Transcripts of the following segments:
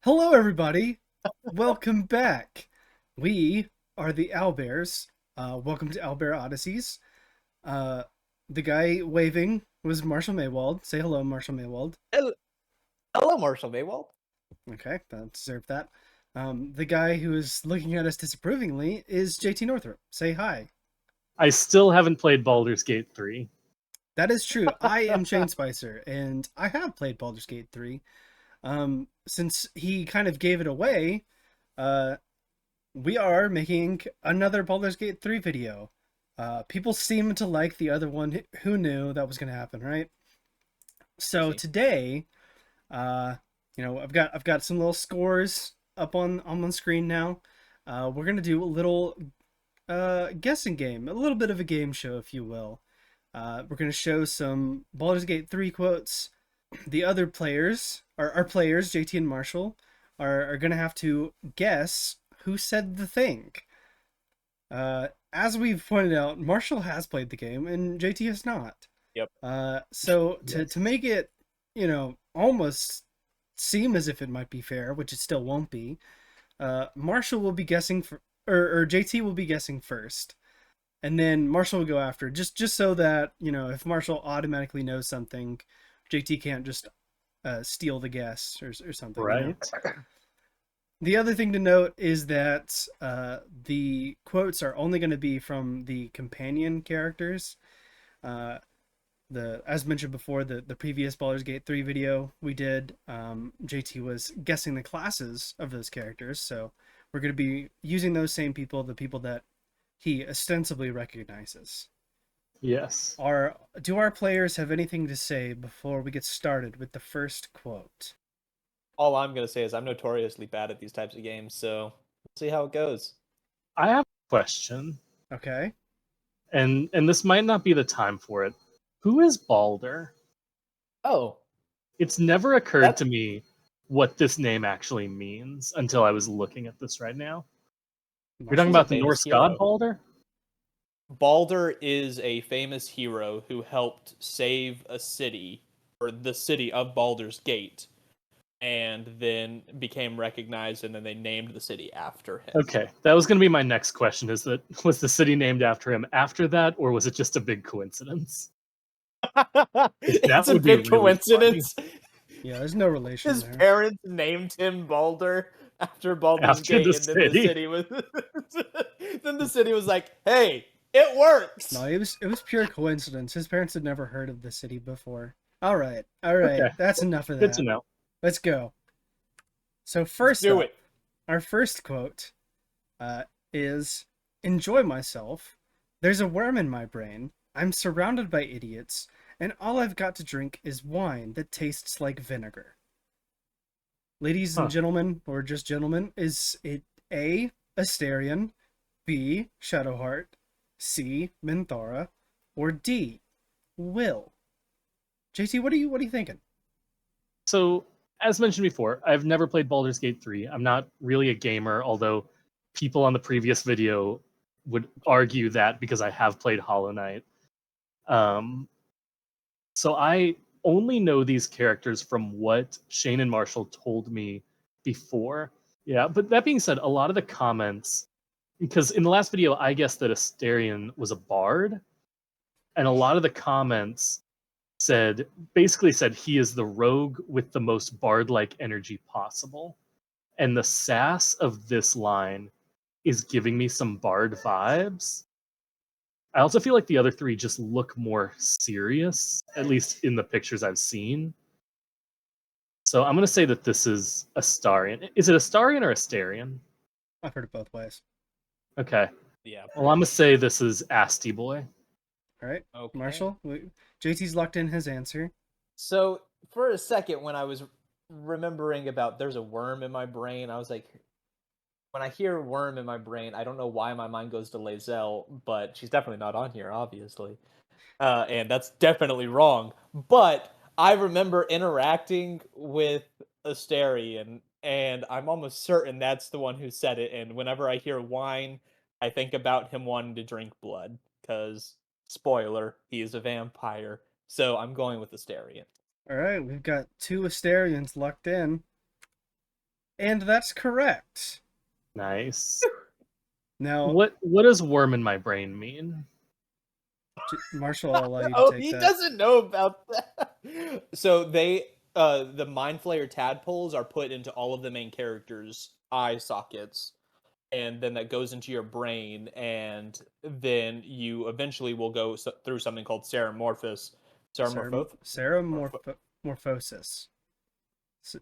Hello, everybody. Welcome back. We are the Owlbears. Welcome to Owlbear Odysseys. Uh, the guy waving was Marshall Maywald. Say hello, Marshall Maywald. Hello, hello, Marshall Maywald. Okay, that deserved that. The guy who is looking at us disapprovingly is JT Northrop. Say hi. I still haven't played Baldur's Gate 3. That is true. I am Shane Spicer, and I have played Baldur's Gate 3. Since he kind of gave it away, uh, we are making another Baldur's Gate 3 video. People seem to like the other one. Who knew that was going to happen, right? So today, I've got some little scores up on screen now. We're gonna do a little guessing game, a little bit of a game show, if you will. We're gonna show some Baldur's Gate 3 quotes. The other players, our players, JT and Marshall, are gonna have to guess who said the thing. As we've pointed out, Marshall has played the game and JT has not. Yep. So to make it, almost seem as if it might be fair, which it still won't be, Marshall will be guessing or JT will be guessing first, and then Marshall will go after, just so that, if Marshall automatically knows something, JT can't just steal the guess or something. Right. The other thing to note is that the quotes are only going to be from the companion characters. As mentioned before, the previous Baldur's Gate 3 video we did, JT was guessing the classes of those characters, so we're going to be using those same people, the people that he ostensibly recognizes. Yes. Do our players have anything to say before we get started with the first quote? All I'm going to say is I'm notoriously bad at these types of games, so we'll see how it goes. I have a question. Okay. And this might not be the time for it. Who is Baldur? Oh. It's never occurred to me what this name actually means until I was looking at this right now. You're talking about the Norse god Baldur? Baldur is a famous hero who helped save a city, or the city of Baldur's Gate, and then became recognized, and then they named the city after him. Okay, that was going to be my next question, was the city named after him after that, or was it just a big coincidence? It's a big coincidence. Yeah, there's no relation His there. parents named him Baldur after Baldur's Gate, and then the city was then the city was like, hey, it works. No, it was pure coincidence. His parents had never heard of the city before. All right. Okay. That's enough of that. Good to know. Let's go. So first up, our first quote is, "Enjoy myself. There's a worm in my brain. I'm surrounded by idiots, and all I've got to drink is wine that tastes like vinegar." Ladies and gentlemen, or just gentlemen, is it A, Asterion, B, Shadowheart, C, Minthara, or D, Will? JT, what are you thinking? So, as mentioned before, I've never played Baldur's Gate 3. I'm not really a gamer, although people on the previous video would argue that because I have played Hollow Knight. So I only know these characters from what Shane and Marshall told me before. Yeah, but that being said, a lot of the comments, because in the last video, I guessed that Asterion was a bard, and a lot of the comments basically said he is the rogue with the most bard-like energy possible. And the sass of this line is giving me some bard vibes. I also feel like the other three just look more serious, at least in the pictures I've seen. So I'm going to say that this is Astarion. Is it Astarion or Asterion? I've heard it both ways. Okay. Yeah. Well, I'm going to say this is Asti Boy. All right. Okay. Marshall, JT's locked in his answer. So for a second, when I was remembering about there's a worm in my brain, I was like, when I hear worm in my brain, I don't know why my mind goes to Lae'zel, but she's definitely not on here, obviously. And that's definitely wrong. But I remember interacting with Asterion, and I'm almost certain that's the one who said it. And whenever I hear wine, I think about him wanting to drink blood, because, spoiler, he is a vampire. So I'm going with Asterion. All right, we've got two Asterions locked in. And that's correct. Nice. Now, What does worm in my brain mean? Marshall, I'll allow you to Oh, take he that. doesn't know about that. So the Mind Flayer tadpoles are put into all of the main characters' eye sockets, and then that goes into your brain, and then you eventually will go through something called ceramorphosis. Morphosis.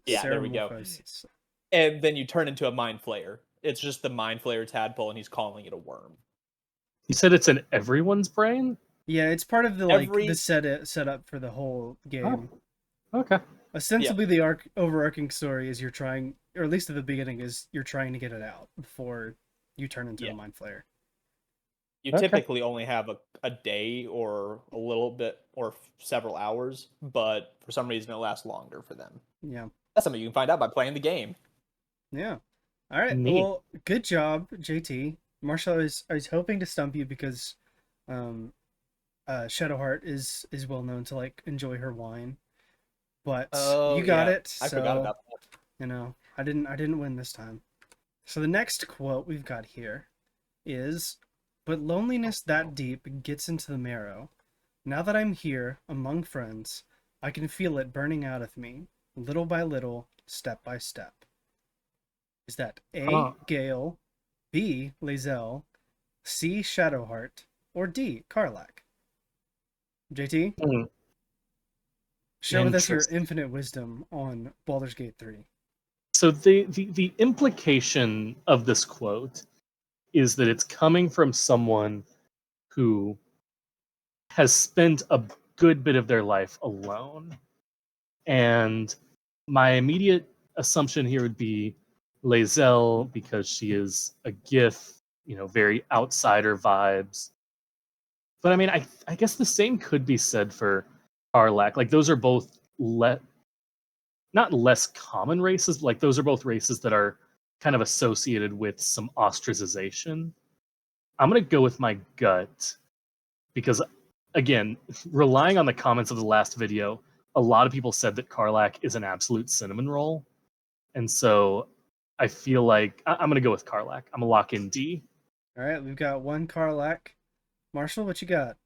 Yeah, there we go. Ceramorphosis. And then you turn into a Mind Flayer. It's just the Mind Flayer tadpole, and he's calling it a worm. You said it's in everyone's brain? Yeah, it's part of the setup for the whole game. Oh, okay. Ostensibly, the overarching story is you're trying, or at least at the beginning, is you're trying to get it out before you turn into a Mind Flayer. You typically only have a day or a little bit or several hours, but for some reason it lasts longer for them. Yeah. That's something you can find out by playing the game. Yeah. All right. Neat. Well, good job, JT. Marshall, I was hoping to stump you because Shadowheart is well known to like enjoy her wine. But you got it. So, I forgot about that. You know, I didn't win this time. So the next quote we've got here is, "But loneliness that deep gets into the marrow. Now that I'm here among friends, I can feel it burning out of me, little by little, step by step." Is that A, Gale, B, Lae'zel, C, Shadowheart, or D, Karlach? JT? Share with us your infinite wisdom on Baldur's Gate 3. So the implication of this quote is that it's coming from someone who has spent a good bit of their life alone. And my immediate assumption here would be Lae'zel, because she is a gith, very outsider vibes. But I mean, I guess the same could be said for Karlach. Like, those are both not less common races, like those are both races that are kind of associated with some ostracization. I'm going to go with my gut because, again, relying on the comments of the last video, a lot of people said that Karlach is an absolute cinnamon roll. And so I feel like I'm going to go with Karlach. I'm going to lock in D. All right, we've got one Karlach. Marshall, what you got?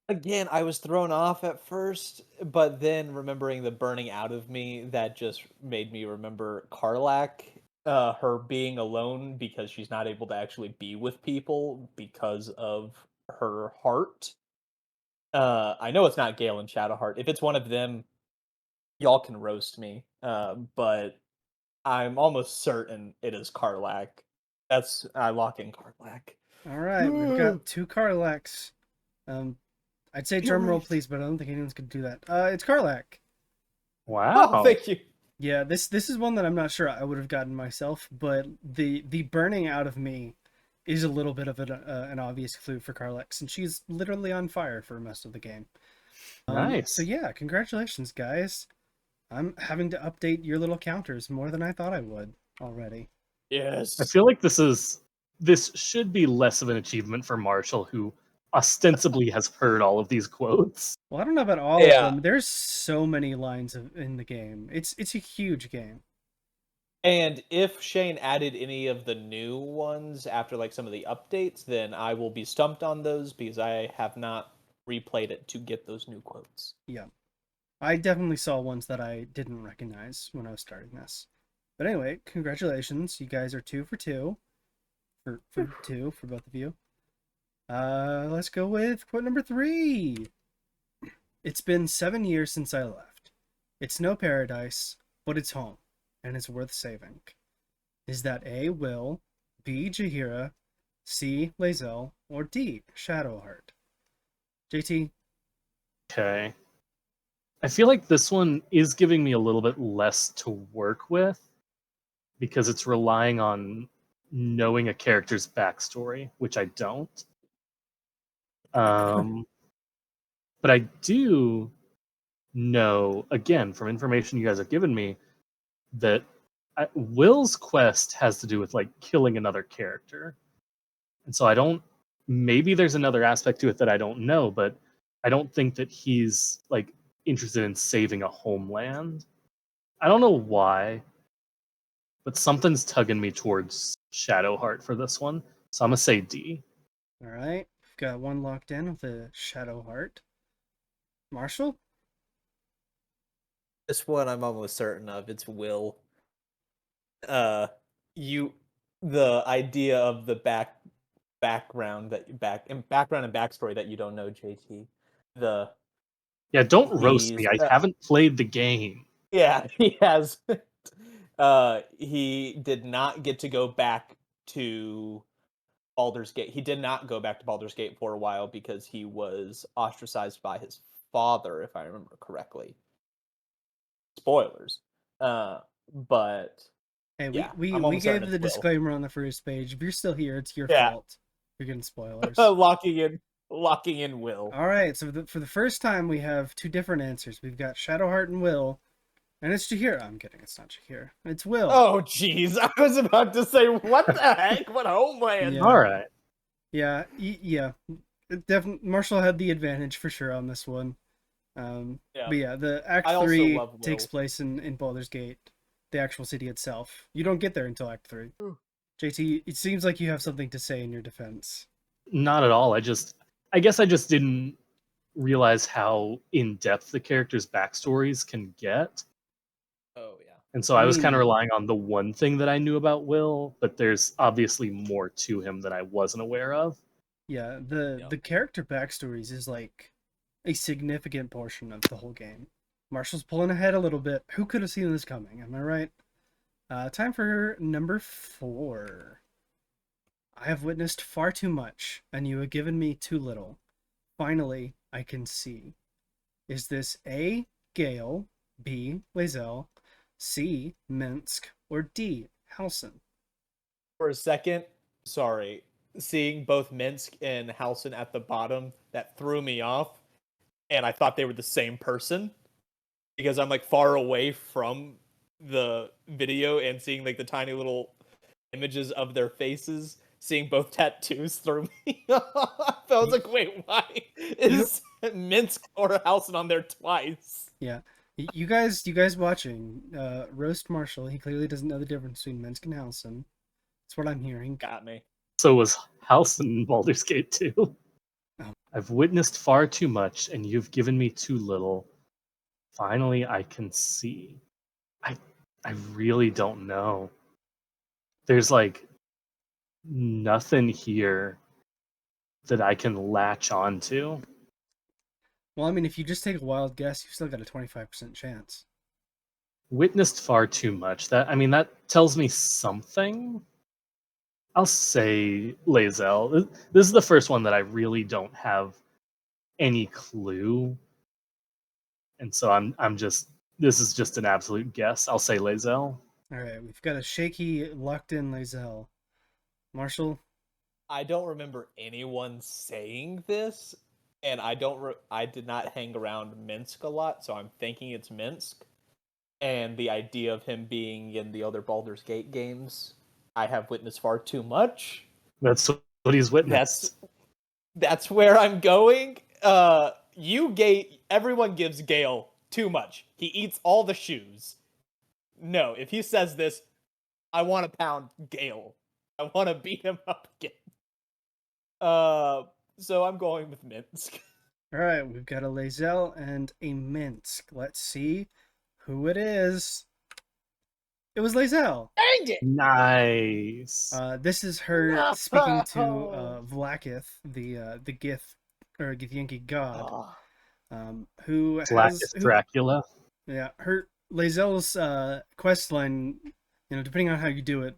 Again, I was thrown off at first, but then remembering the burning out of me, that just made me remember Karlach, her being alone because she's not able to actually be with people because of her heart. I know it's not Gale and Shadowheart. If it's one of them, y'all can roast me. But I'm almost certain it is Karlach. I lock in Karlach. All right, we've got two Karlachs. I'd say drum roll, please, but I don't think anyone's gonna do that. It's Karlach. Wow. Oh, thank you. Yeah, this is one that I'm not sure I would have gotten myself, but the burning out of me is a little bit of an obvious clue for Karlach, since she's literally on fire for most of the game. Nice. So yeah, congratulations, guys. I'm having to update your little counters more than I thought I would already. Yes. I feel like this should be less of an achievement for Marshall, who ostensibly has heard all of these quotes. Well, I don't know about all of them. There's so many lines in the game. It's a huge game. And if Shane added any of the new ones after like some of the updates, then I will be stumped on those because I have not replayed it to get those new quotes. Yeah. I definitely saw ones that I didn't recognize when I was starting this. But anyway, congratulations. You guys are 2 for 2. For both of you. Let's go with quote number 3. "It's been 7 years since I left. It's no paradise, but it's home, and it's worth saving." Is that A, Will, B, Jaheira, C, Lae'zel, or D, Shadowheart? JT? Okay. I feel like this one is giving me a little bit less to work with because it's relying on knowing a character's backstory, which I don't. But I do know, again, from information you guys have given me, that Will's quest has to do with like killing another character. And so maybe there's another aspect to it that I don't know, but I don't think that he's like interested in saving a homeland. I don't know why, but something's tugging me towards Shadowheart for this one. So I'm going to say D. All right. We've got one locked in with a Shadowheart. Marshall? This one I'm almost certain of. It's Will. The idea of the background and backstory that you don't know, JT. Yeah, don't roast me. He's, I haven't played the game. Yeah, he has. He did not get to go back to Baldur's Gate. He did not go back to Baldur's Gate for a while because he was ostracized by his father, if I remember correctly. Spoilers. But Hey, yeah, we I'm almost certain gave the it's Will. disclaimer on the first page. If you're still here, it's your fault. You're getting spoilers. locking in Will. All right, so for the first time, we have two different answers. We've got Shadowheart and Will, and it's Jahira. I'm kidding, it's not Jahira. It's Will. Oh, jeez. I was about to say, what the heck? What homeland? Yeah. All right. Yeah. Definitely, Marshall had the advantage for sure on this one. Yeah. But yeah, the Act I also 3 love takes Will. place in Baldur's Gate, the actual city itself. You don't get there until Act 3. JT, it seems like you have something to say in your defense. Not at all. I guess I just didn't realize how in-depth the characters' backstories can get. Oh, yeah. And so I was kind of relying on the one thing that I knew about Will, but there's obviously more to him that I wasn't aware of. Yeah, the character backstories is like a significant portion of the whole game. Marshall's pulling ahead a little bit. Who could have seen this coming? Am I right? Time for number 4. I have witnessed far too much, and you have given me too little. Finally, I can see. Is this A, Gale, B, Lae'zel, C, Minsk, or D, Halsin? For a second, sorry, seeing both Minsk and Halsin at the bottom, that threw me off, and I thought they were the same person because I'm like far away from the video and seeing like the tiny little images of their faces. Seeing both tattoos threw me off. I was like, wait, why is Minsk or Halsin on there twice? Yeah. You guys watching, roast Marshall. He clearly doesn't know the difference between Minsk and Halsin. That's what I'm hearing. Got me. So was Halsin in Baldur's Gate 2. Oh. I've witnessed far too much, and you've given me too little. Finally, I can see. I really don't know. There's like nothing here that I can latch onto. Well, I mean, if you just take a wild guess, you've still got a 25% chance. Witnessed far too much. That tells me something. I'll say Lae'zel. This is the first one that I really don't have any clue, and so I'm just. This is just an absolute guess. I'll say Lae'zel. All right, we've got a shaky, locked-in Lae'zel. Marshall? I don't remember anyone saying this, and I did not hang around Minsk a lot, so I'm thinking it's Minsk. And the idea of him being in the other Baldur's Gate games, I have witnessed far too much. That's what he's witnessed. That's where I'm going. Everyone gives Gale too much. He eats all the shoes. No, if he says this, I want to pound Gale. I want to beat him up again. So I'm going with Minsk. All right, we've got a Lae'zel and a Minsk. Let's see who it is. It was Lae'zel. Dang it! Nice. This is her speaking to Vlaakith, the Githyanki god, who has Dracula. Yeah, her Lae'zel's quest line, depending on how you do it,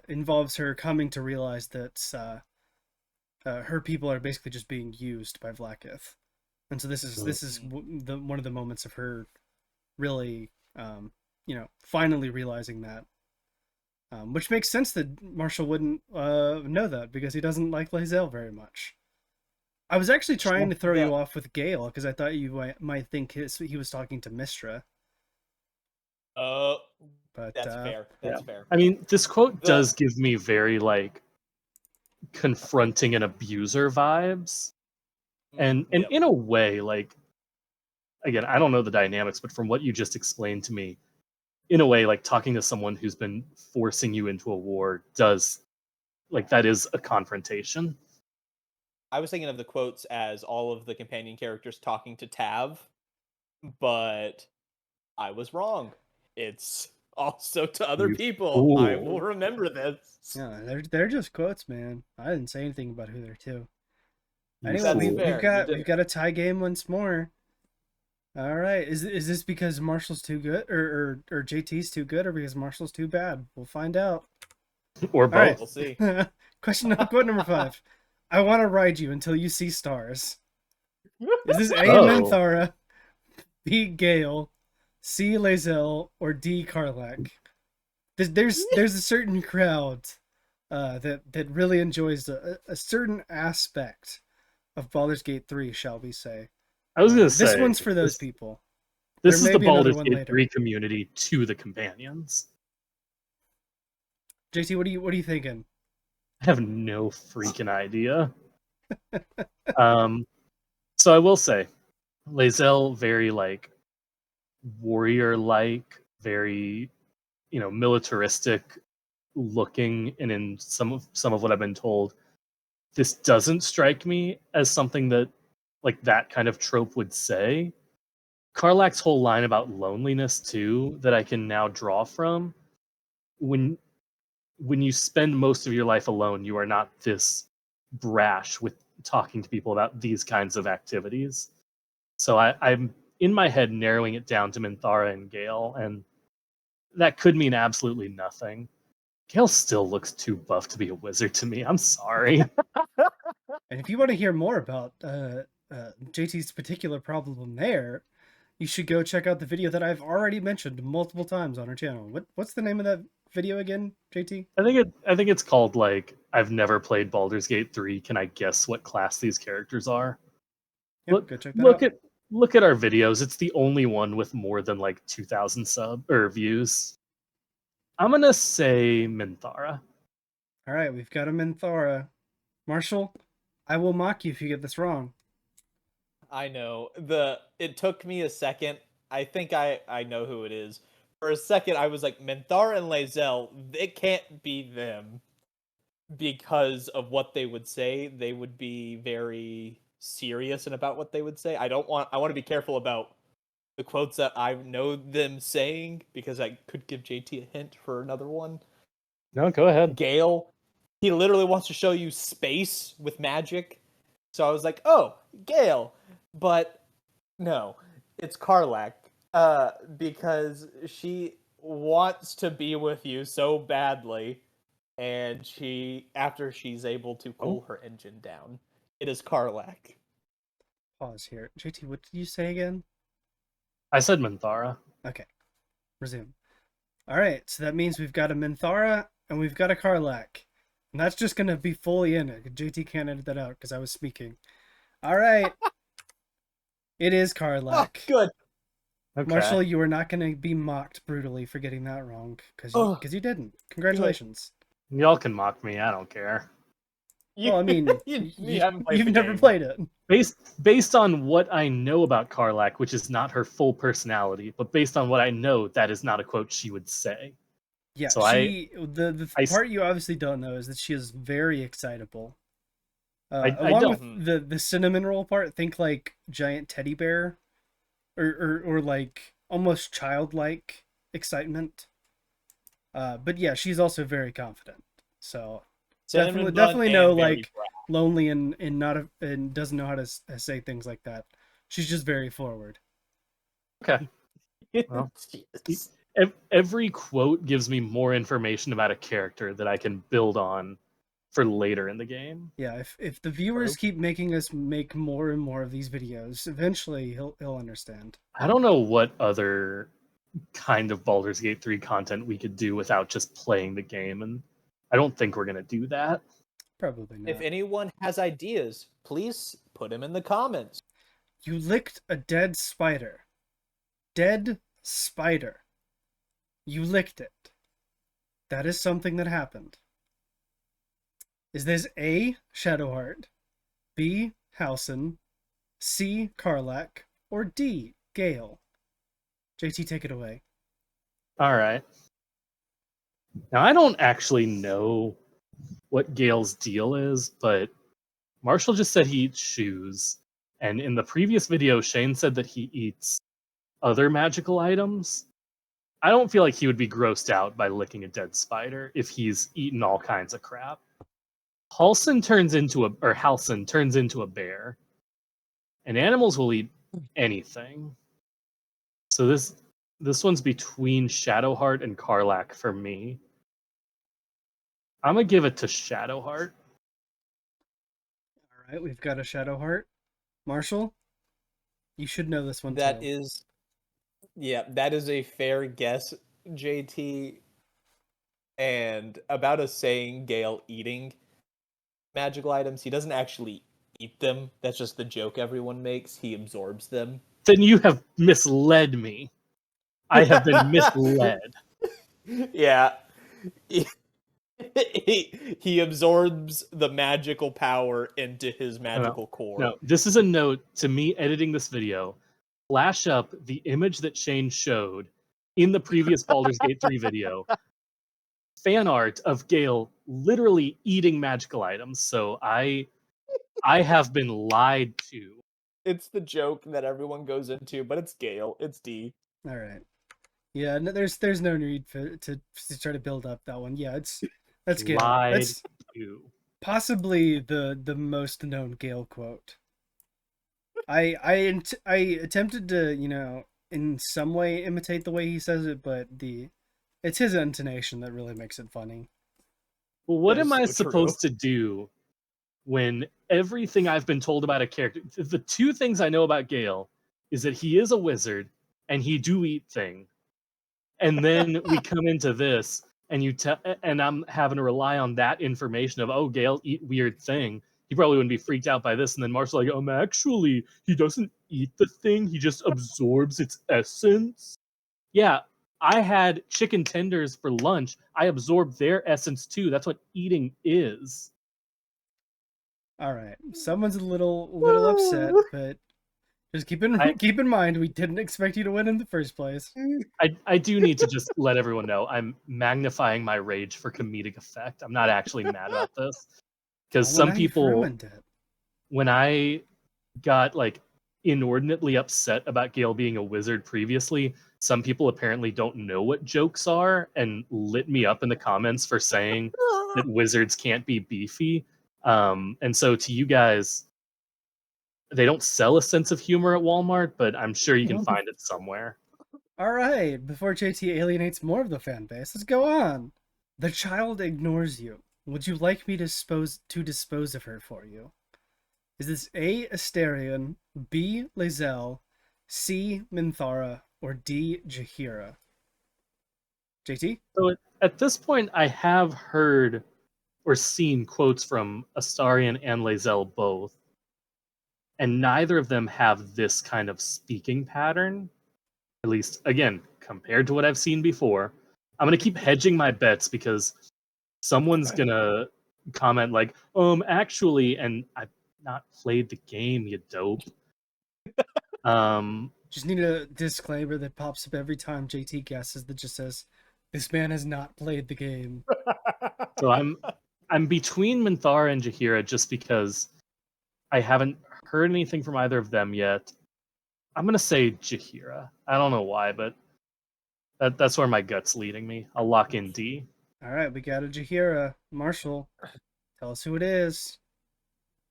involves her coming to realize that her people are basically just being used by Vlaakith, and so this is one of the moments of her really, finally realizing that, which makes sense that Marshall wouldn't know that because he doesn't like Lae'zel very much. I was actually trying to throw you off with Gale because I thought you might think he was talking to Mistra. But that's fair. That's fair. I mean, this quote does give me very like confronting an abuser vibes, and in a way, like, again, I don't know the dynamics, but from what you just explained to me, in a way, like talking to someone who's been forcing you into a war does, like, that is a confrontation. I was thinking of the quotes as all of the companion characters talking to Tav, but I was wrong. It's also to other people. Fool. I will remember this. Yeah, they're just quotes, man. I didn't say anything about who they're to. You Anyway, That's fool. fair. we've got a tie game once more. All right, is this because Marshall's too good, or JT's too good, or because Marshall's too bad? We'll find out. Or All right. both. We'll see. Quote number 5. I want to ride you until you see stars. Is this A. Oh. Minthara, B. Gale, C. Lae'zel, or D. Karlach? There's a certain crowd that really enjoys a certain aspect of Baldur's Gate 3, shall we say. I was going to say... This one's for those people. This There is may the be another Baldur's one Gate later. 3 community to the companions. JT, what are you thinking? I have no freaking idea. So I will say, Lae'zel, very like warrior-like, very, you know, militaristic looking, and in some of what I've been told, this doesn't strike me as something that like that kind of trope would say. Karlach's whole line about loneliness too, that I can now draw from, when you spend most of your life alone, you are not this brash with talking to people about these kinds of activities. So I'm in my head narrowing it down to Minthara and Gale, and that could mean absolutely nothing. Gale still looks too buff to be a wizard to me. I'm sorry. And if you want to hear more about JT's particular problem there, you should go check out the video that I've already mentioned multiple times on our channel. What's the name of that video again, JT? I think it's called like I've never played Baldur's Gate 3. Can I guess what class these characters are? Yep, go check that out. Look at our videos. It's the only one with more than like 2,000 views. I'm gonna say Minthara. All right, we've got a Minthara. Marshall, I will mock you if you get this wrong. I know. It took me a second. I think I know who it is. For a second, I was like, Minthara and Lae'zel, it can't be them. Because of what they would say, they would be very serious and about what they would say. I want to be careful about the quotes that I know them saying, because I could give JT a hint for another one. No, go ahead. Gale, he literally wants to show you space with magic. So I was like, oh, Gale. But no, it's Karlach. Because she wants to be with you so badly, and after she's able to cool her engine down. It is Karlach. Pause here. JT, what did you say again? I said Minthara. Okay. Resume. All right, so that means we've got a Minthara and we've got a Karlach. And that's just going to be fully in it. JT can't edit that out because I was speaking. All right. It is Karlach. Oh, good. Okay. Marshall, you are not going to be mocked brutally for getting that wrong because you didn't. Congratulations. Y'all can mock me. I don't care. Well, I mean, you've never played it. Based on what I know about Karlach, which is not her full personality, but based on what I know, that is not a quote she would say. Yeah, so the part you obviously don't know is that she is very excitable. Along with the cinnamon roll part, think like giant teddy bear, or like almost childlike excitement. But yeah, she's also very confident. So definitely know like lonely and doesn't know how to say things like that. She's just very forward. Okay. Well, every quote gives me more information about a character that I can build on for later in the game. Yeah, if the viewers keep making us make more and more of these videos, eventually he'll understand. I don't know what other kind of Baldur's Gate 3 content we could do without just playing the game, and I don't think we're gonna do that. Probably not. If anyone has ideas, please put them in the comments. You licked a dead spider. Dead spider. You licked it. That is something that happened. Is this A, Shadowheart, B, Halsin, C, Karlach, or D, Gale? JT, take it away. All right. Now, I don't actually know what Gale's deal is, but Marshall just said he eats shoes. And in the previous video, Shane said that he eats other magical items. I don't feel like he would be grossed out by licking a dead spider if he's eaten all kinds of crap. Halcyon turns into a bear. And animals will eat anything. So this one's between Shadowheart and Karlach for me. I'm gonna give it to Shadowheart. All right, we've got a Shadowheart. Marshall, you should know this one That too. is a fair guess, JT. And about us saying Gale eating magical items, he doesn't actually eat them. That's just the joke everyone makes. He absorbs them. Then you have misled me. I have been misled. Yeah. He absorbs the magical power into his magical core. No, this is a note to me editing this video. Flash up the image that Shane showed in the previous Baldur's Gate 3 video. Fan art of Gale literally eating magical items. So I have been lied to. It's the joke that everyone goes into, but it's Gale. It's D. All right. Yeah, no, there's no need to try to build up that one. Yeah, that's Gale. Lied That's to. possibly the most known Gale quote. I attempted to in some way imitate the way he says it, but it's his intonation that really makes it funny. Well, what am I supposed to do when everything I've been told about a character, the two things I know about Gale is that he is a wizard and he do eat thing. And then we come into this and I'm having to rely on that information of, oh, Gale eat weird thing. He probably wouldn't be freaked out by this. And then Marshall like, actually, he doesn't eat the thing. He just absorbs its essence. Yeah, I had chicken tenders for lunch. I absorbed their essence too. That's what eating is. All right, someone's a little upset, but just keep in mind we didn't expect you to win in the first place. I do need to just let everyone know I'm magnifying my rage for comedic effect. I'm not actually mad about this because some people, when I got like inordinately upset about Gale being a wizard previously, some people apparently don't know what jokes are and lit me up in the comments for saying that wizards can't be beefy. And so to you guys, they don't sell a sense of humor at Walmart, but I'm sure you can find it somewhere. All right, before JT alienates more of the fan base, let's go on. The child ignores you. Would you like me to dispose of her for you? Is this A, Asterion, B, Lae'zel, C, Minthara, or D, Jaheira? JT? So at this point, I have heard or seen quotes from Astarion and Lae'zel both, and neither of them have this kind of speaking pattern. At least, again, compared to what I've seen before. I'm going to keep hedging my bets because someone's going to comment like, actually, and I've not played the game, you dope. Just need a disclaimer that pops up every time JT guesses that just says, this man has not played the game. So I'm between Minthara and Jaheira just because I haven't heard anything from either of them yet. I'm going to say Jaheira. I don't know why, but that's where my gut's leading me. I'll lock in D. All right, we got a Jaheira. Marshall, tell us who it is.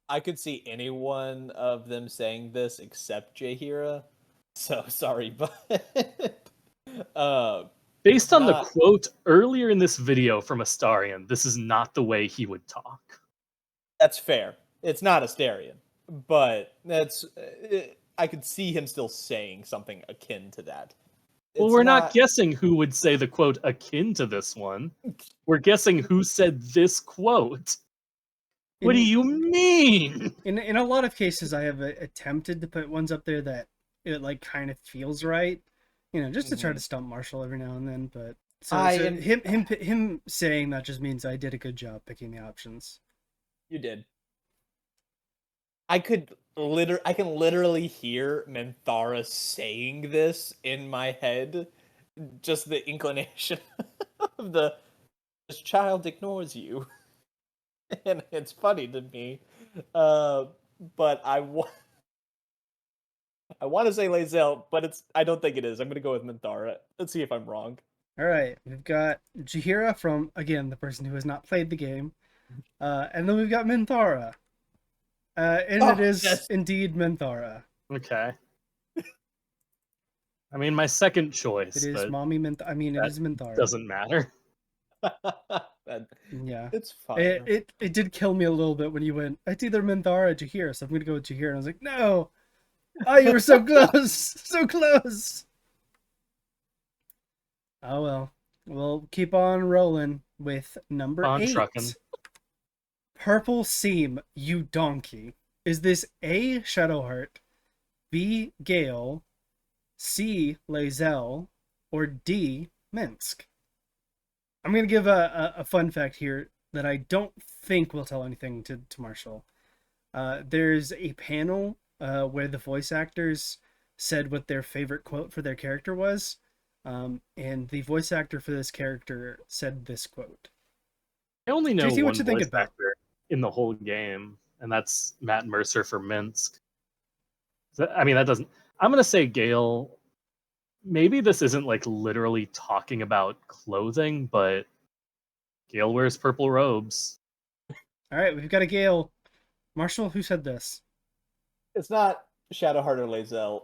I could see any one of them saying this except Jaheira. So sorry, but based on the quote earlier in this video from Astarion, this is not the way he would talk. That's fair. It's not Astarion, but I could see him still saying something akin to that. Well, we're not guessing who would say the quote akin to this one. We're guessing who said this quote. What do you mean? In a lot of cases, I have attempted to put ones up there that it like kind of feels right, just to try to stump Marshall every now and then. But him saying that just means I did a good job picking the options. You did. I can literally hear Minthara saying this in my head, just the inclination of this child ignores you, and it's funny to me. But I want to say Lae'zel, but I don't think it is. I'm gonna go with Minthara. Let's see if I'm wrong. All right, we've got Jaheira from, again, the person who has not played the game. And then we've got Minthara. And it is indeed Minthara. Okay. I mean, my second choice. It is Mommy Minthara. I mean, it is Minthara. Doesn't matter. Yeah. It's fine. It did kill me a little bit when you went, it's either Minthara or Jaheira, so I'm going to go with Jaheira. And I was like, no! Oh, you were so close! So close! Oh, well. We'll keep on rolling with number 8. Trucking. Purple Seam, you donkey. Is this A, Shadowheart, B, Gale, C, Lae'zel, or D, Minsk? I'm going to give a fun fact here that I don't think will tell anything to Marshall. There's a panel where the voice actors said what their favorite quote for their character was. And the voice actor for this character said this quote. I only know one voice actor in the whole game, and that's Matt Mercer for Minsk. I mean, that doesn't... I'm going to say Gale. Maybe this isn't like literally talking about clothing, but Gale wears purple robes. All right, we've got a Gale. Marshall, who said this? It's not Shadowheart or Lae'zel.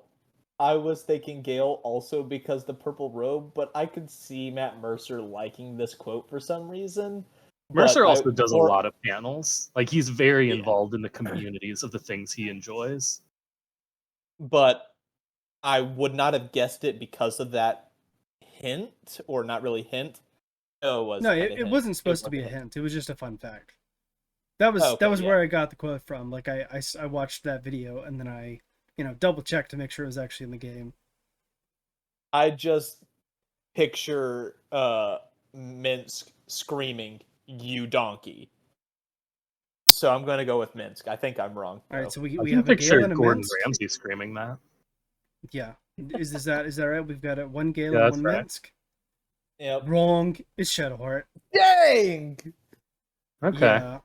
I was thinking Gale also because the purple robe, but I could see Matt Mercer liking this quote for some reason. Mercer also does a lot of panels. Like, he's very involved in the communities of the things he enjoys. But I would not have guessed it because of that hint, or not really hint. No, it wasn't supposed to be a hint. It was just a fun fact. That was where I got the quote from. Like, I watched that video, and then I double checked to make sure it was actually in the game. I just picture Minsk screaming, "You donkey!" So I'm gonna go with Minsk. I think I'm wrong. All right, so we have a Gale and a Gordon Minsk. Ramsay screaming that. Yeah, is that right? We've got one Gale and one Minsk. Yep. Wrong. It's Shadowheart. Dang. Okay. Yeah.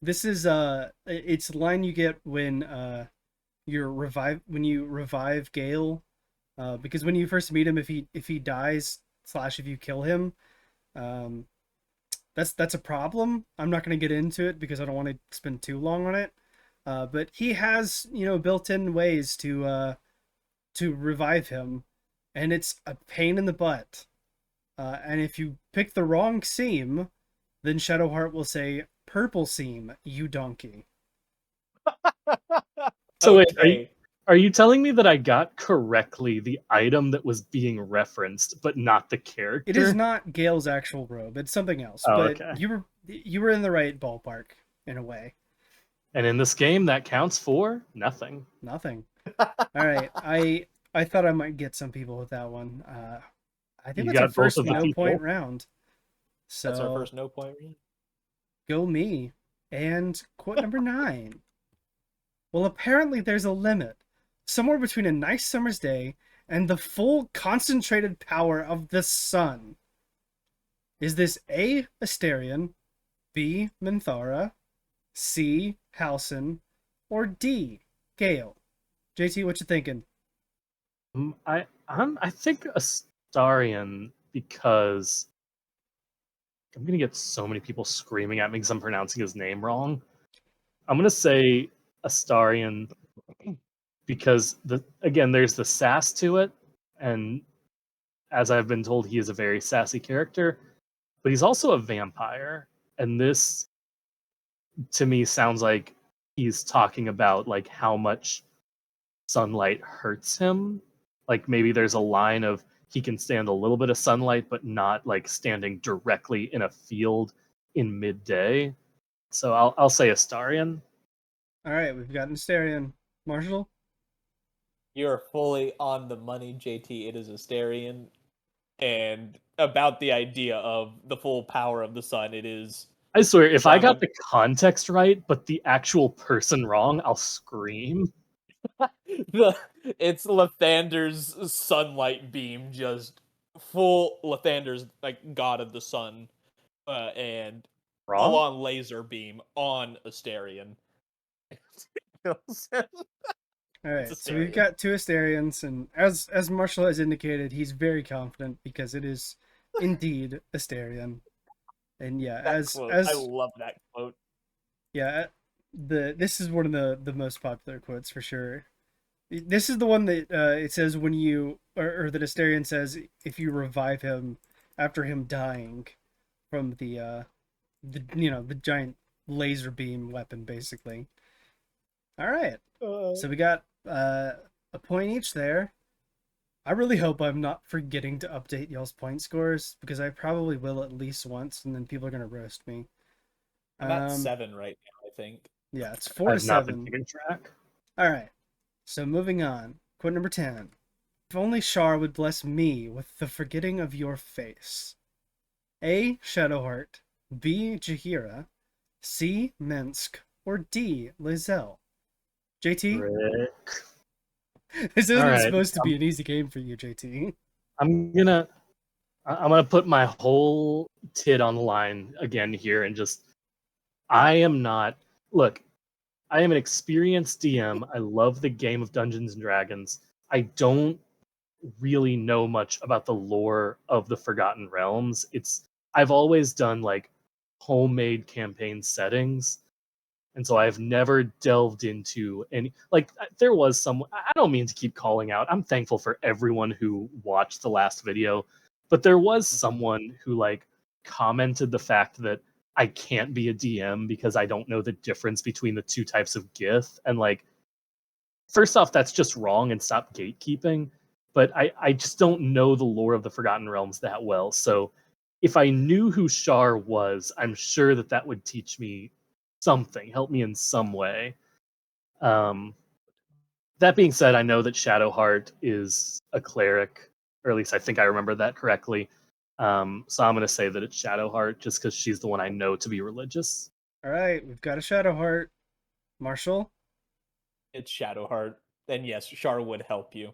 This is it's a line you get when you revive Gale, because when you first meet him, if he dies / if you kill him, that's a problem. I'm not going to get into it because I don't want to spend too long on it. But he has built-in ways to revive him, and it's a pain in the butt. And if you pick the wrong seam, then Shadowheart will say, "Purple seam, you donkey." So wait, are you telling me that I got correctly the item that was being referenced, but not the character? It is not Gale's actual robe. It's something else. Oh, but okay. you were in the right ballpark in a way. And in this game, that counts for nothing. Nothing. All right. I thought I might get some people with that one. I think that's our first no-point round. So that's our first no-point round. Go me. And quote number 9. Well, apparently there's a limit. Somewhere between a nice summer's day and the full concentrated power of the sun. Is this A, Asterion, B, Minthara, C, Halcyon, or D, Gale? JT, what you thinking? I think Astarion, because I'm going to get so many people screaming at me because I'm pronouncing his name wrong. I'm going to say Astarion because there's the sass to it, and as I've been told, he is a very sassy character, but he's also a vampire, and this to me sounds like he's talking about like how much sunlight hurts him. Like maybe there's a line of he can stand a little bit of sunlight, but not like standing directly in a field in midday. So I'll say Astarion. All right, we've got Asterion. Marshall? You're fully on the money, JT. It is Asterion. And about the idea of the full power of the sun, it is... I swear, if I got the context right, but the actual person wrong, I'll scream. It's Lathander's sunlight beam just full Lathander's like god of the sun, and Raw? full on laser beam on Asterion. All right, It's so we've Asterion. got 2 Asterions, and as Marshall has indicated, he's very confident because it is indeed Asterion. And yeah, That quote. I love that quote. yeah, this is one of the most popular quotes for sure. This is the one that it says when you or that Asterion says if you revive him after him dying from the the giant laser beam weapon, basically. All right, so we got a point each there. I really hope I'm not forgetting to update y'all's point scores because I probably will at least once, and then people are gonna roast me. I'm at 7 right now, I think. Yeah, it's 4 to I've not been 7. keeping track. All right, so moving on. Quote number 10. If only Shar would bless me with the forgetting of your face. A. Shadowheart, B. Jaheira, C. Minsk, or D. Lae'zel. JT, Rick. this isn't right, supposed to be an easy game for you, JT. I'm gonna put my whole tit on the line again here and just I am not look, I am an experienced DM. I love the game of Dungeons and Dragons. I don't really know much about the lore of the Forgotten Realms. I've always done like homemade campaign settings. And so I've never delved into any like there was some I don't mean to keep calling out. I'm thankful for everyone who watched the last video, but there was someone who like commented the fact that I can't be a DM because I don't know the difference between the 2 types of Gith. And like first off, that's just wrong and stop gatekeeping. But I just don't know the lore of the Forgotten Realms that well. So if I knew who Shar was, I'm sure that would teach me something, help me in some way. That being said, I know that Shadowheart is a cleric, or at least I think I remember that correctly. So I'm going to say that it's Shadowheart just because she's the one I know to be religious. All right, we've got a Shadowheart. Marshall? It's Shadowheart. And yes, Shar would help you.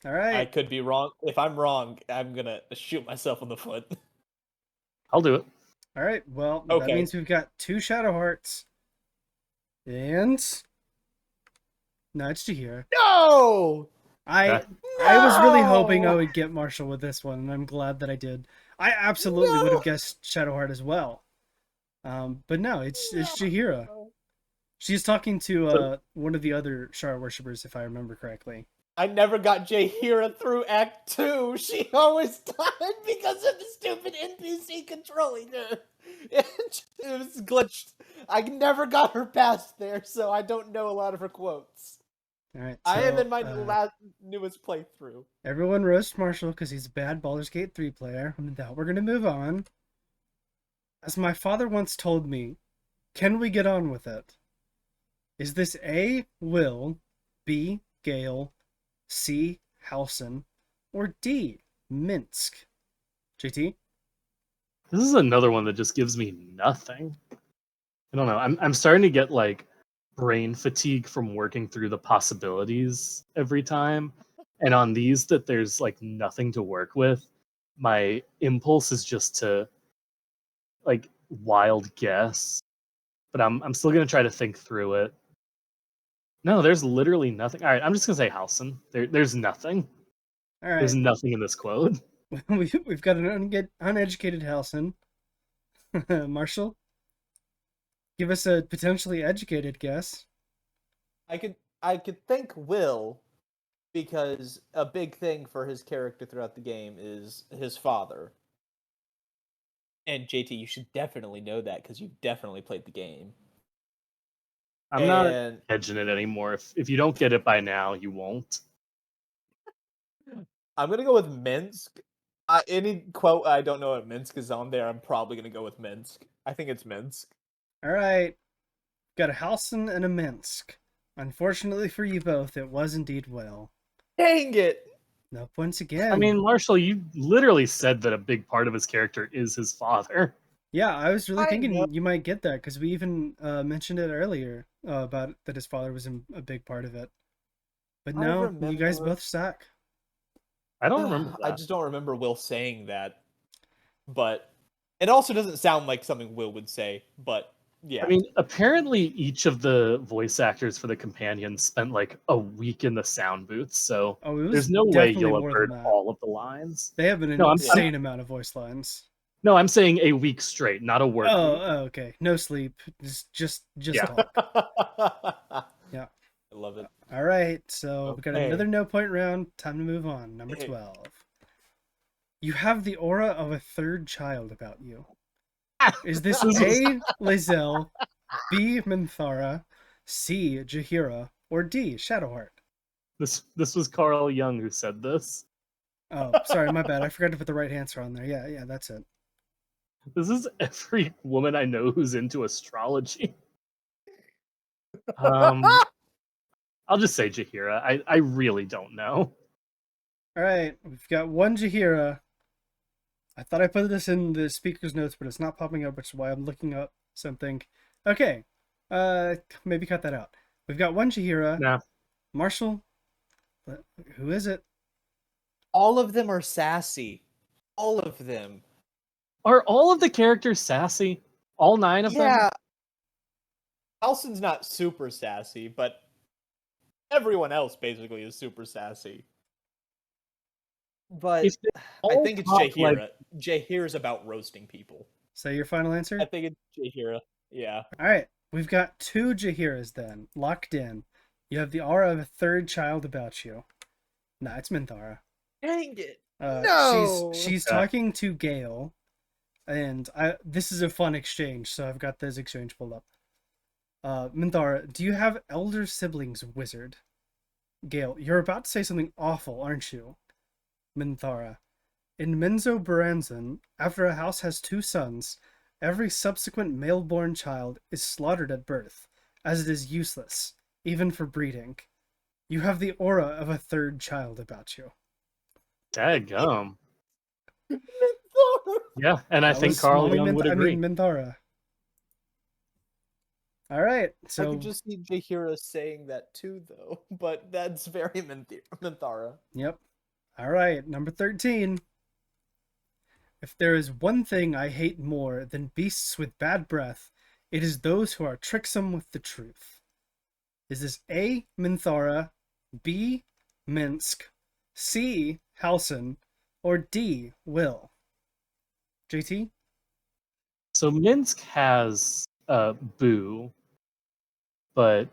All right. I could be wrong. If I'm wrong, I'm going to shoot myself in the foot. I'll do it. All right, well, Okay. that means we've got 2 Shadowhearts. And no, it's Jaheira. No! I was really hoping I would get Marshall with this one, and I'm glad that I did. I absolutely would have guessed Shadowheart as well. But no, it's Jaheira. She's talking to one of the other Shar worshippers, if I remember correctly. I never got Jaheira through Act 2. She always died because of the stupid NPC controlling her. It was glitched. I never got her past there, so I don't know a lot of her quotes. All right, I am in my newest playthrough. Everyone roast Marshall because he's a bad Baldur's Gate 3 player. And now we're going to move on. As my father once told me, can we get on with it? Is this A. Will, B. Gale, C. Halson, or D. Minsk? JT? This is another one that just gives me nothing. I don't know. I'm starting to get like brain fatigue from working through the possibilities every time. And on these that there's like nothing to work with, my impulse is just to like wild guess. But I'm still gonna try to think through it. No, there's literally nothing. All right, I'm just gonna say Halson. There's nothing. All right. There's nothing in this quote. We've got an uneducated Halson. Marshall? Give us a potentially educated guess. I could think Will, because a big thing for his character throughout the game is his father. And JT, you should definitely know that because you definitely played the game. I'm not hedging it anymore. If you don't get it by now, you won't. I'm gonna go with Minsk. Any quote I don't know if Minsk is on there, I'm probably gonna go with Minsk. I think it's Minsk. All right. Got a Halson and a Minsk. Unfortunately for you both, it was indeed Will. Dang it! No points again. I mean, Marshall, you literally said that a big part of his character is his father. Yeah, I was really thinking you might get that because we even mentioned it earlier about that his father was a big part of it. But no, you guys both suck. I don't remember that. I just don't remember Will saying that. But it also doesn't sound like something Will would say, but yeah. I mean, apparently each of the voice actors for the companions spent like a week in the sound booth, so there's no way you'll have heard all of the lines. They have an insane amount of voice lines. No, I'm saying a week straight, not a work week. Oh, okay. No sleep. Just talk. Yeah. I love it. All right, so we got another no point round. Time to move on. Number 12. You have the aura of a third child about you. Is this A, Lae'zel, B, Minthara, C, Jaheira, or D, Shadowheart? This was Carl Jung who said this. Oh, sorry, my bad. I forgot to put the right answer on there. Yeah, that's it. This is every woman I know who's into astrology. I'll just say Jaheira. I really don't know. All right, we've got one Jaheira. I thought I put this in the speaker's notes, but it's not popping up, which is why I'm looking up something. Okay, maybe cut that out. We've got one Jaheira. Nah. Marshall, who is it? All of them are sassy. All of them. Are all of the characters sassy? All 9 of them? Yeah. Halsin's not super sassy, but everyone else basically is super sassy. But I think it's Jaheira. Like... Jaheira's about roasting people. So your final answer? I think it's Jaheira. Yeah. All right. We've got 2 Jahiras then, locked in. You have the aura of a third child about you. Nah, it's Minthara. Dang it. No! She's talking to Gale, and this is a fun exchange, so I've got this exchange pulled up. Minthara, do you have elder siblings, wizard? Gale, you're about to say something awful, aren't you? Minthara, in Menzo Baranzan, after a house has 2 sons, every subsequent male-born child is slaughtered at birth, as it is useless, even for breeding. You have the aura of a third child about you. Daggum. Yeah, and I think Carl Jung would agree. I mean, Minthara. All right, so... I could just see Jaheira saying that too, though, but that's very Minthara. Yep. All right, number 13. If there is one thing I hate more than beasts with bad breath, it is those who are tricksome with the truth. Is this A, Minthara, B, Minsk, C, Halsin, or D, Will? JT? So Minsk has Boo, but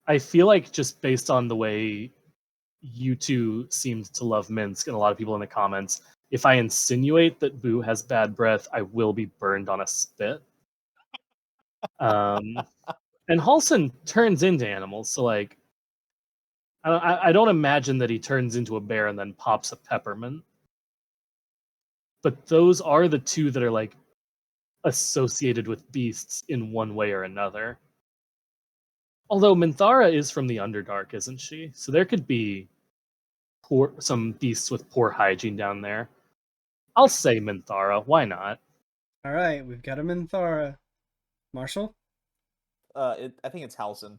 I feel like just based on the way you two seemed to love Minsk, and a lot of people in the comments, if I insinuate that Boo has bad breath, I will be burned on a spit. And Halsin turns into animals, so like, I don't imagine that he turns into a bear and then pops a peppermint. But those are the 2 that are like associated with beasts in one way or another. Although Minthara is from the Underdark, isn't she? So there could be some beasts with poor hygiene down there. I'll say Minthara. Why not? All right, we've got a Minthara. Marshall? I think it's Halsin.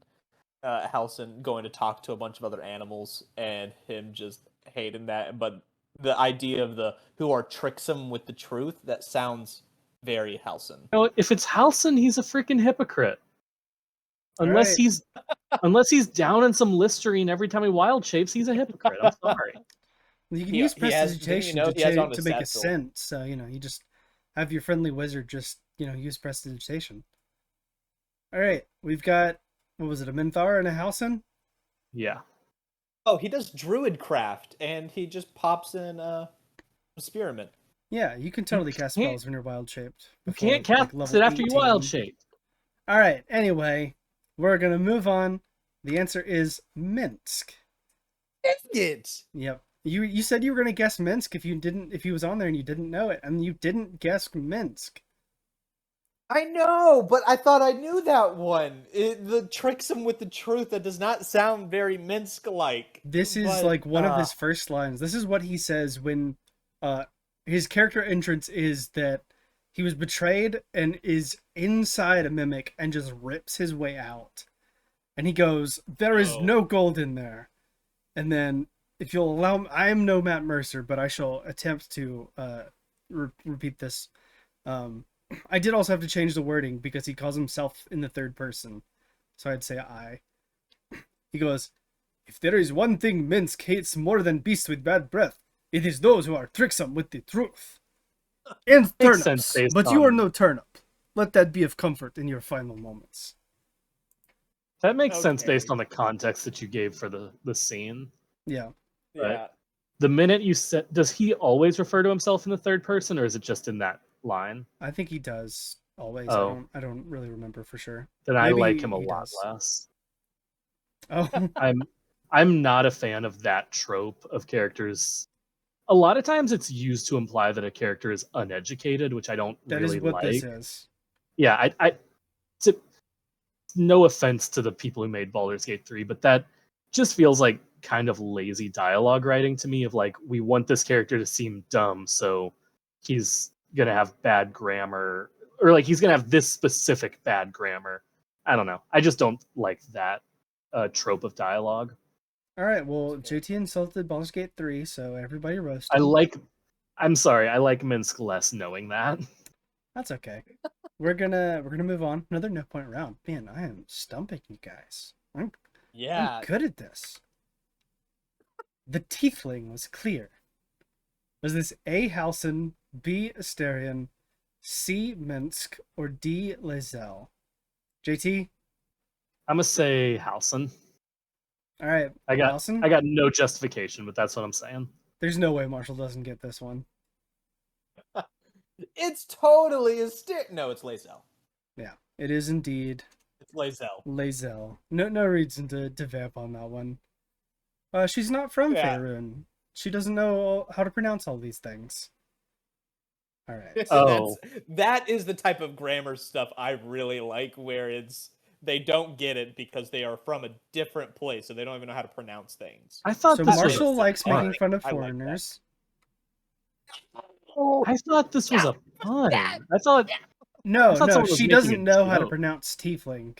Halsin going to talk to a bunch of other animals and him just hating that. But the idea of the who are tricksome with the truth, that sounds very Halsin. No, if it's Halsin, he's a freaking hypocrite. Unless he's down in some Listerine every time he wild shapes, he's a hypocrite. I'm sorry. You can use prestidigitation to make a scent. So, you just have your friendly wizard just, use prestidigitation. All right, we've got, what was it, a Minthara and a Halsin? Yeah. Oh, he does druidcraft, and he just pops in spearmint. Yeah, you can totally cast spells when you're wild shaped. You can't cast it after you wild shaped. All right, anyway, we're going to move on. The answer is Minsk. Dang it! Yep. You said you were going to guess Minsk if he was on there and you didn't know it, and you didn't guess Minsk. I know, but I thought I knew that one. The tricksome with the truth, that does not sound very Minsk-like. This is like one of his first lines. This is what he says when his character entrance is that he was betrayed and is inside a mimic and just rips his way out. And he goes, "There is no gold in there." And then if you'll allow me, I am no Matt Mercer, but I shall attempt to repeat this. I did also have to change the wording because he calls himself in the third person. So I'd say I. He goes, if there is one thing Minsk hates more than beasts with bad breath, it is those who are tricksome with the truth. And Makes sense turnips, based but you are on- no turnip. Let that be of comfort in your final moments. That makes sense Okay. based on the context that you gave for the scene. Yeah. But Yeah. the minute you said, does he always refer to himself in the third person, or is it just in that line? I think he does always. Oh. I don't really remember for sure. Then I Maybe like him a he lot does. less. Oh, I'm not a fan of that trope of characters. A lot of times it's used to imply that a character is uneducated, which I don't that really is what like. this is. Yeah, no offense to the people who made Baldur's Gate 3, but that just feels like kind of lazy dialogue writing to me of like, we want this character to seem dumb, so he's gonna have bad grammar, or like he's gonna have this specific bad grammar. I don't know. I just don't like that trope of dialogue. All right. Well, JT insulted Baldur's Gate 3, so everybody roast I him. I'm sorry, I like Minsk less knowing that. That's okay. We're gonna move on. Another no point round. Man, I am stumping you guys. I'm good at this. The tiefling was clear. Was this A. Halson, B. Asterion, C. Minsk, or D. Lae'zel? JT? I'm gonna say Halson. All right. I got Halson? I got no justification, but that's what I'm saying. There's no way Marshall doesn't get this one. It's totally a stick. No, it's Lae'zel. Yeah, it is indeed It's Lae'zel. Lae'zel. No reason to vamp on that one. She's not from Faerun. She doesn't know how to pronounce all these things. All right. Oh. That is the type of grammar stuff I really like, where it's they don't get it because they are from a different place, so they don't even know how to pronounce things. I thought So this Marshall was likes fun. making fun of I like that. foreigners. I thought this was a fun. I thought No, someone was she making doesn't a know how to joke. pronounce tiefling.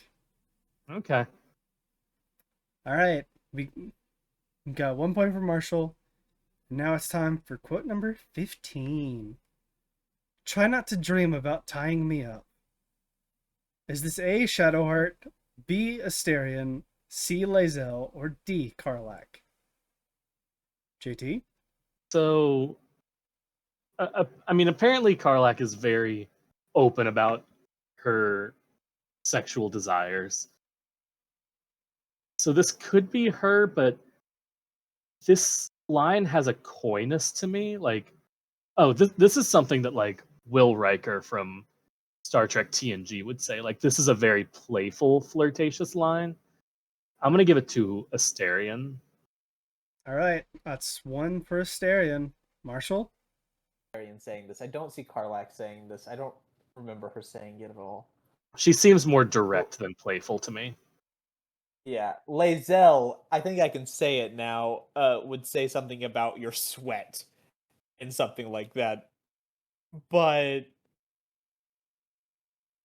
Okay. All right, we got 1 point for Marshall. Now it's time for quote number 15. Try not to dream about tying me up. Is this A. Shadowheart, B. Asterion, C. Lae'zel, or D. Karlach? JT? So, I mean, apparently Karlach is very open about her sexual desires. So this could be her, but this line has a coyness to me. Like, oh, this is something that like Will Riker from Star Trek TNG would say. Like, this is a very playful, flirtatious line. I'm gonna give it to Asterion. All right, that's one for Asterion. Marshall? Saying this. I don't see Karlach saying this. I don't remember her saying it at all. She seems more direct than playful to me. Yeah, Lae'zel, I think I can say it now, would say something about your sweat and something like that. But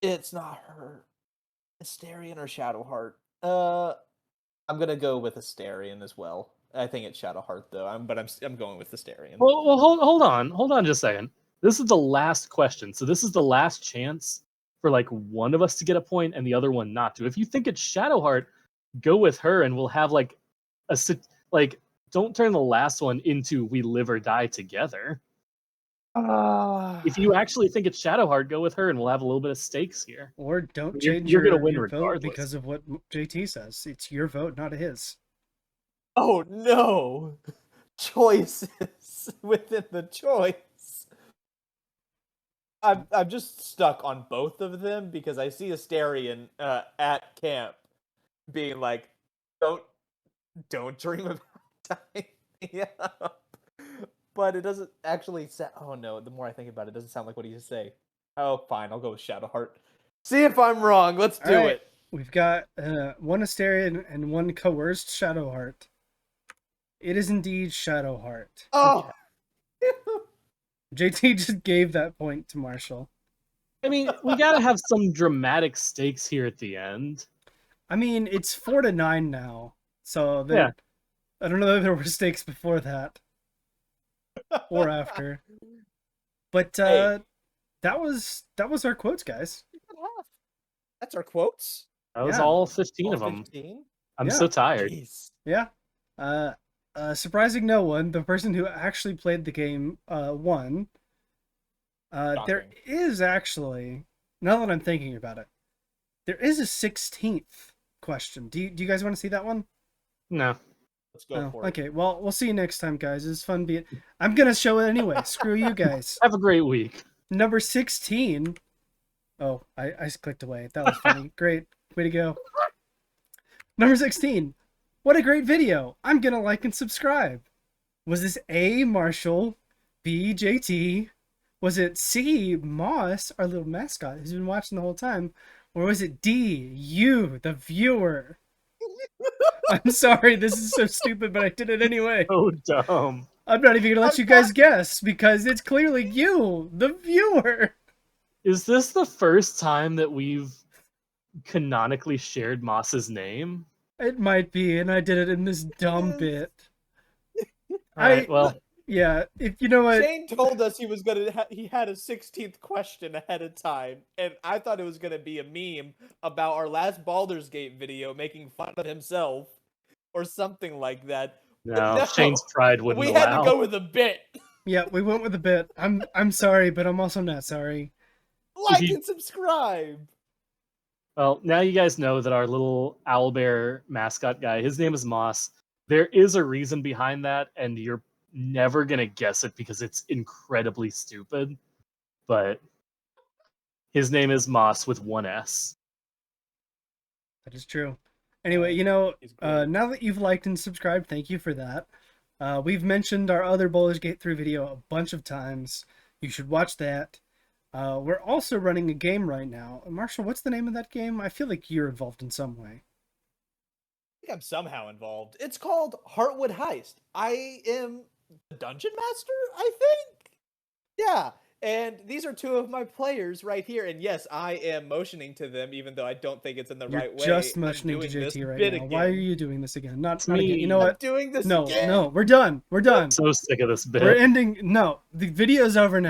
it's not her. Asterion or Shadowheart? I'm gonna go with Asterion as well. I think it's Shadowheart though. I'm going with Asterion. Well, hold on just a second. This is the last question, so this is the last chance for like one of us to get a point and the other one not to. If you think it's Shadowheart, go with her, and we'll have like don't turn the last one into we live or die together. If you actually think it's Shadowheart, go with her, and we'll have a little bit of stakes here. Or don't change you're gonna your, win your vote regardless. because of what JT says. It's your vote, not his. Oh no! Choices within the choice. I'm just stuck on both of them because I see Asterion at camp being like, don't dream about tying me up. But it doesn't actually sound. Oh no! The more I think about it, it doesn't sound like what he just say. Oh, fine. I'll go with Shadowheart. See if I'm wrong. Let's do it. We've got one Asterion and one coerced Shadowheart. It is indeed Shadowheart. Oh. JT just gave that point to Marshall. I mean, we gotta have some dramatic stakes here at the end. I mean, it's 4-9 now, so I don't know if there were stakes before that or after. But Hey. that was our quotes, guys. That's our quotes. That was Yeah. all 15 All of them. 15? I'm Yeah. so tired. Jeez. Yeah. Surprising no one, the person who actually played the game won. There Shocking. is actually, now that I'm thinking about it, there is a 16th question. Do you guys want to see that one? No. Let's go for it. Okay, well, we'll see you next time, guys. It's fun being... I'm going to show it anyway. Screw you guys. Have a great week. Number 16. Oh, I clicked away. That was funny. Great. Way to go. Number 16. What a great video. I'm going to like and subscribe. Was this A, Marshall, B, JT? Was it C, Moss, our little mascot who's been watching the whole time? Or was it D, you, the viewer? I'm sorry, this is so stupid, but I did it anyway. So dumb. I'm not even going to let you guys guess because it's clearly you, the viewer. Is this the first time that we've canonically shared Moss's name? It might be, and I did it in this dumb bit. Alright, well... Yeah, if you know what... Shane told us he was gonna. He had a 16th question ahead of time, and I thought it was gonna be a meme about our last Baldur's Gate video making fun of himself, or something like that. No, Shane's pride wouldn't allow. We had to go with a bit. Yeah, we went with a bit. I'm sorry, but I'm also not sorry. Like and subscribe. Well, now you guys know that our little owlbear mascot guy, his name is Moss. There is a reason behind that, and you're never gonna guess it because it's incredibly stupid. But his name is Moss with one S. That is true. Anyway, you know, now that you've liked and subscribed, thank you for that. We've mentioned our other Baldur's Gate 3 video a bunch of times. You should watch that. We're also running a game right now. Marshall, what's the name of that game? I feel like you're involved in some way. I think I'm somehow involved. It's called Heartwood Heist. I am the dungeon master, I think? Yeah. And these are two of my players right here. And yes, I am motioning to them, even though I don't think it's in the right way. Just motioning to JT right now. Again. Why are you doing this again? Not me. again. You know what? I'm doing this no, again. No, we're done. We're done. I'm so sick of this bit. We're ending. No, the video's over now.